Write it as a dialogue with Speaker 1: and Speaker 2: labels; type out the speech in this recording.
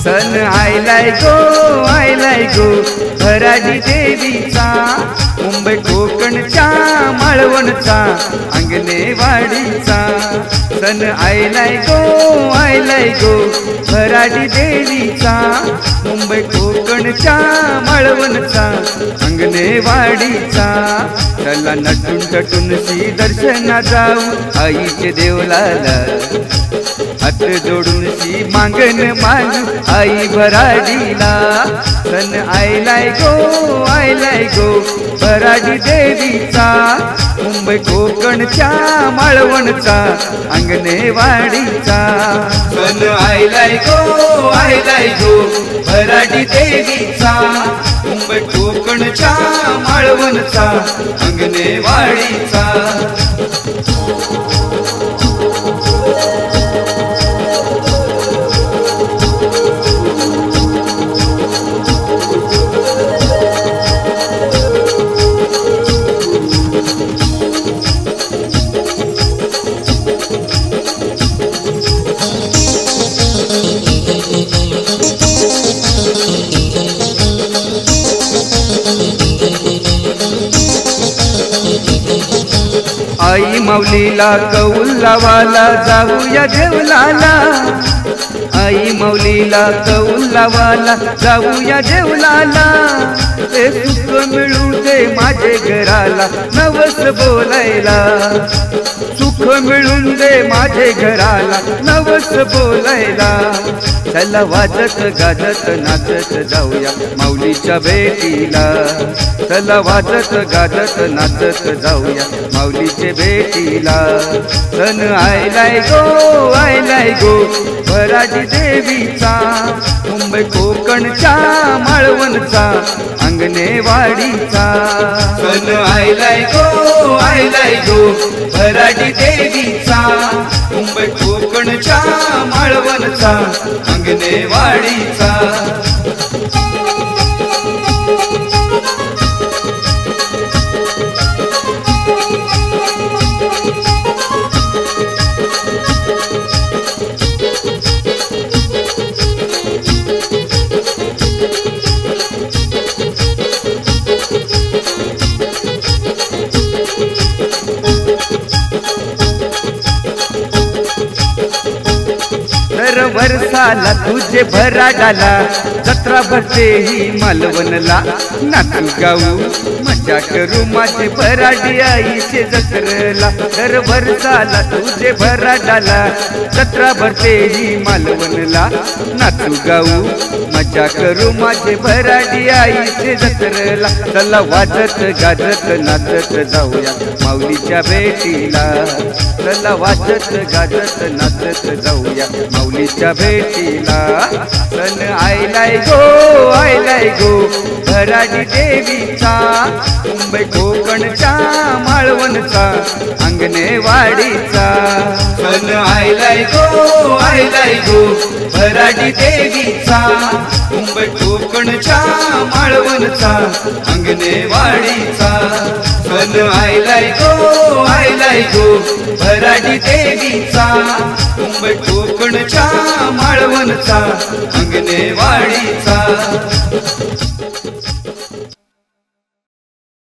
Speaker 1: सण आयलाय गो भराडी देवीचा, मुंबई कोकणच्या माळवणचा अंगणेवाडीचा। सण आयलाय गो भराडी देवीचा, मुंबई कोकणच्या माळवणचा अंगणेवाडीचा। चला नटून थटून सी दर्शना जाऊ आईचे देवलाला, हात जोडून सी मागण मागू आई भराडीला। सण आयलाय गो भराडी देवीचा, मुंबई कोकणच्या माळवणचा अंगणेवाडीचा। सण आयलाय गो भराडी देवीचा, मुंबई कोकणच्या माळवणचा अंगणेवाडीचा। आई माऊलीला कौल लावाला जाऊया देवलाला, आई माऊलीला कौल लावाला जाऊया देवलाला। ते सुख मिळू दे माझे घराला नवस बोलायला, सुख मिळून दे माझे घराला नवस बोलायला। चला वाजत गाजत नाचत जाऊया माऊलीच्या भेटीला, चला वाजत गाजत नाचत जाऊया माऊलीच्या भेटीला। सण आयलाय गो भराडी देवीचा, मुंबई कोकणच्या माळवणचा अंगणेवाडीचा। सण आयलाय गो भराडी देवीचा, मुंबई कोकणच्या माळवणचा अंगणेवाडीचा। दर वर्षाला तुझे भराडाला जत्रा भरते ही मालवणला। नाचू गाऊ मजा करू माझे भराडी आईचे जत्रेला। दर वर्षाला तुझे भराडाला जत्रा भरते ही मालवणला। नाचू गाऊ मजा करू माझे भराडी आईचे जत्रेला। चला वाजत गाजत नाचत जाऊया माऊलीच्या भेटीला, चला वाजत गाजत नाचत जाऊया माऊलीच्या भेटीला। सण आयलाय गो भराडी देवीचा, मुंबई कोकणच्या माळवणचा अंगणेवाडीचा। सण आयलाय गो भराडी देवीचा, मुंबई कोकणच्या माळवणचा अंगणेवाडीचा। सण आयलाय गो भराडी देवीचा, मुंबई कोकणच्या माळवणचा अंगणेवाडीचा।